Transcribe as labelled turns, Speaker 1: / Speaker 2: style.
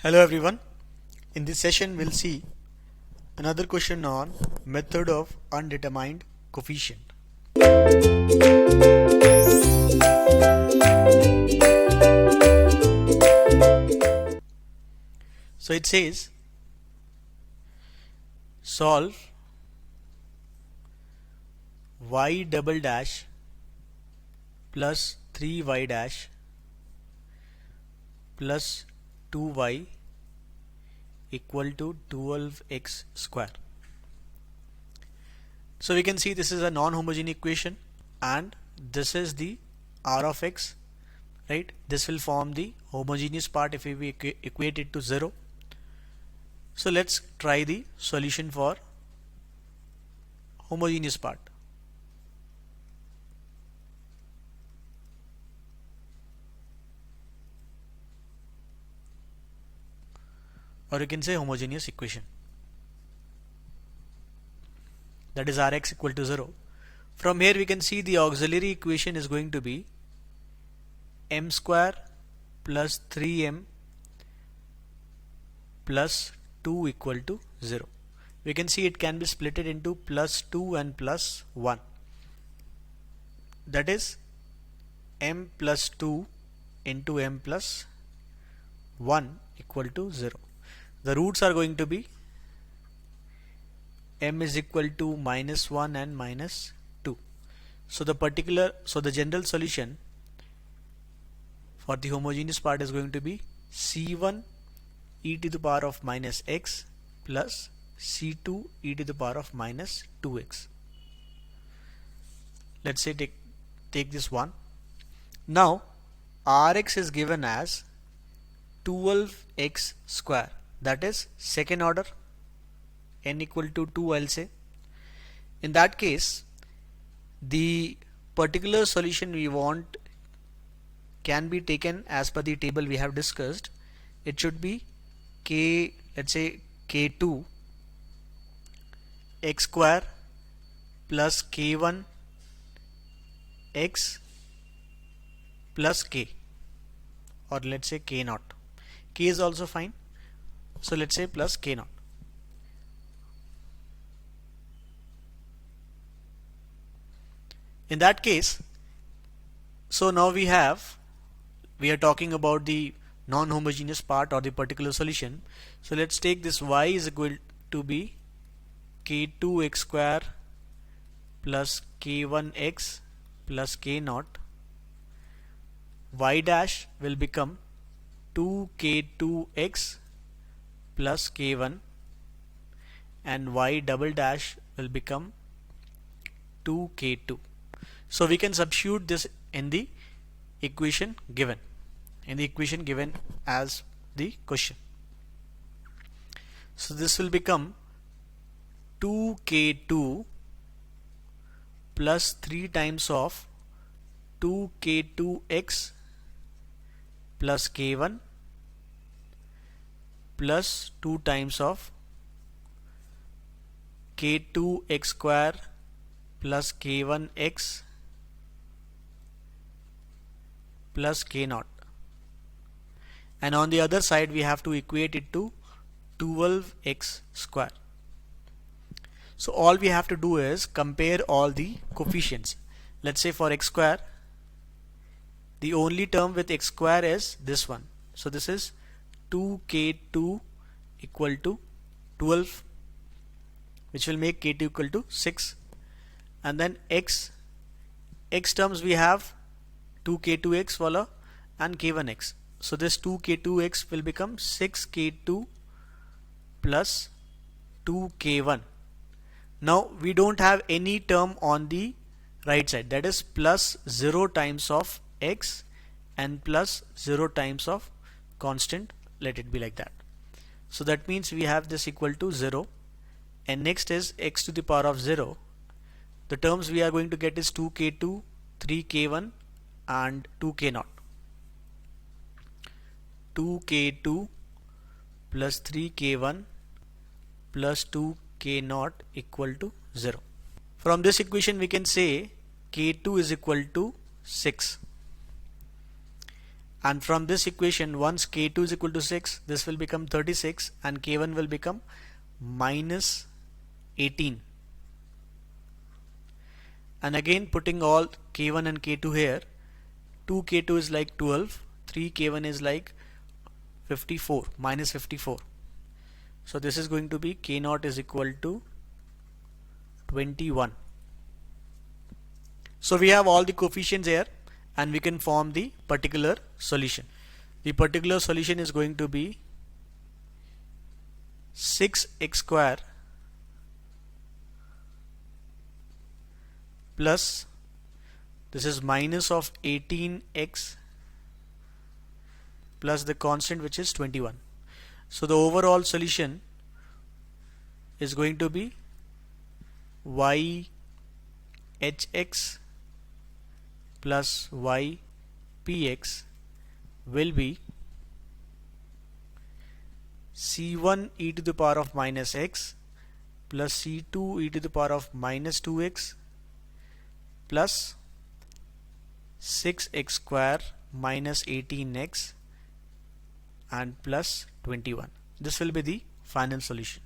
Speaker 1: Hello everyone. In this session we'll see another question on method of undetermined coefficient. So it says solve y double dash plus 3y dash plus 2y equal to 12x square. So we can see this is a non-homogeneous equation and this is the r of x, right? This will form the homogeneous part if we equate it to 0. So let's try the solution for homogeneous part. Or you can say homogeneous equation, that is Rx equal to 0. From here we can see the auxiliary equation is going to be m square plus 3m plus 2 equal to 0. We can see it can be splitted into plus 2 and plus 1. That is m plus 2 into m plus 1 equal to 0. The roots are going to be m is equal to minus 1 and minus 2. So the general solution for the homogeneous part is going to be c1 e to the power of minus x plus c2 e to the power of minus 2x. Let's say take this one. Now Rx is given as 12x square, that is second order, n equal to 2 I'll say. In that case the particular solution we want can be taken as per the table we have discussed. It should be k, let's say k2 x square plus k1 x plus k, or let's say k naught. K is also fine, so let's say plus k naught. In that case, so now we are talking about the non-homogeneous part or the particular solution. So let's take this y is equal to be k2 x square plus k1 x plus k naught. Y dash will become 2k2x plus k1 and y double dash will become 2k2. So we can substitute this in the equation given, as the question. So this will become 2k2 plus 3 times of 2k2x plus k1 plus 2 times of k2x square plus k1x plus k naught, and on the other side we have to equate it to 12x square. So all we have to do is compare all the coefficients. Let's say for x square, the only term with x square is this one, so this is 2k2 equal to 12, which will make k2 equal to 6, and then x terms we have 2k2x wala and k1x. So this 2k2x will become 6k2 plus 2k1. Now we don't have any term on the right side, that is plus 0 times of x and plus 0 times of constant, let it be like that. So that means we have this equal to 0, and next is x to the power of 0. The terms we are going to get is 2k2, 3k1 and 2k naught. 2k2 plus 3k1 plus 2k naught equal to 0. From this equation we can say k2 is equal to 6, and from this equation, once k2 is equal to 6, this will become 36 and k1 will become minus 18. And again putting all k1 and k2 here, 2k2 is like 12, 3k1 is like 54, minus 54. So this is going to be k0 is equal to 21. So we have all the coefficients here and we can form the particular solution. The particular solution is going to be 6x square plus, this is minus of 18x plus the constant which is 21. So the overall solution is going to be y hx plus y px will be c1 e to the power of minus x plus c2 e to the power of minus 2x plus 6x square minus 18x and plus 21. This will be the final solution.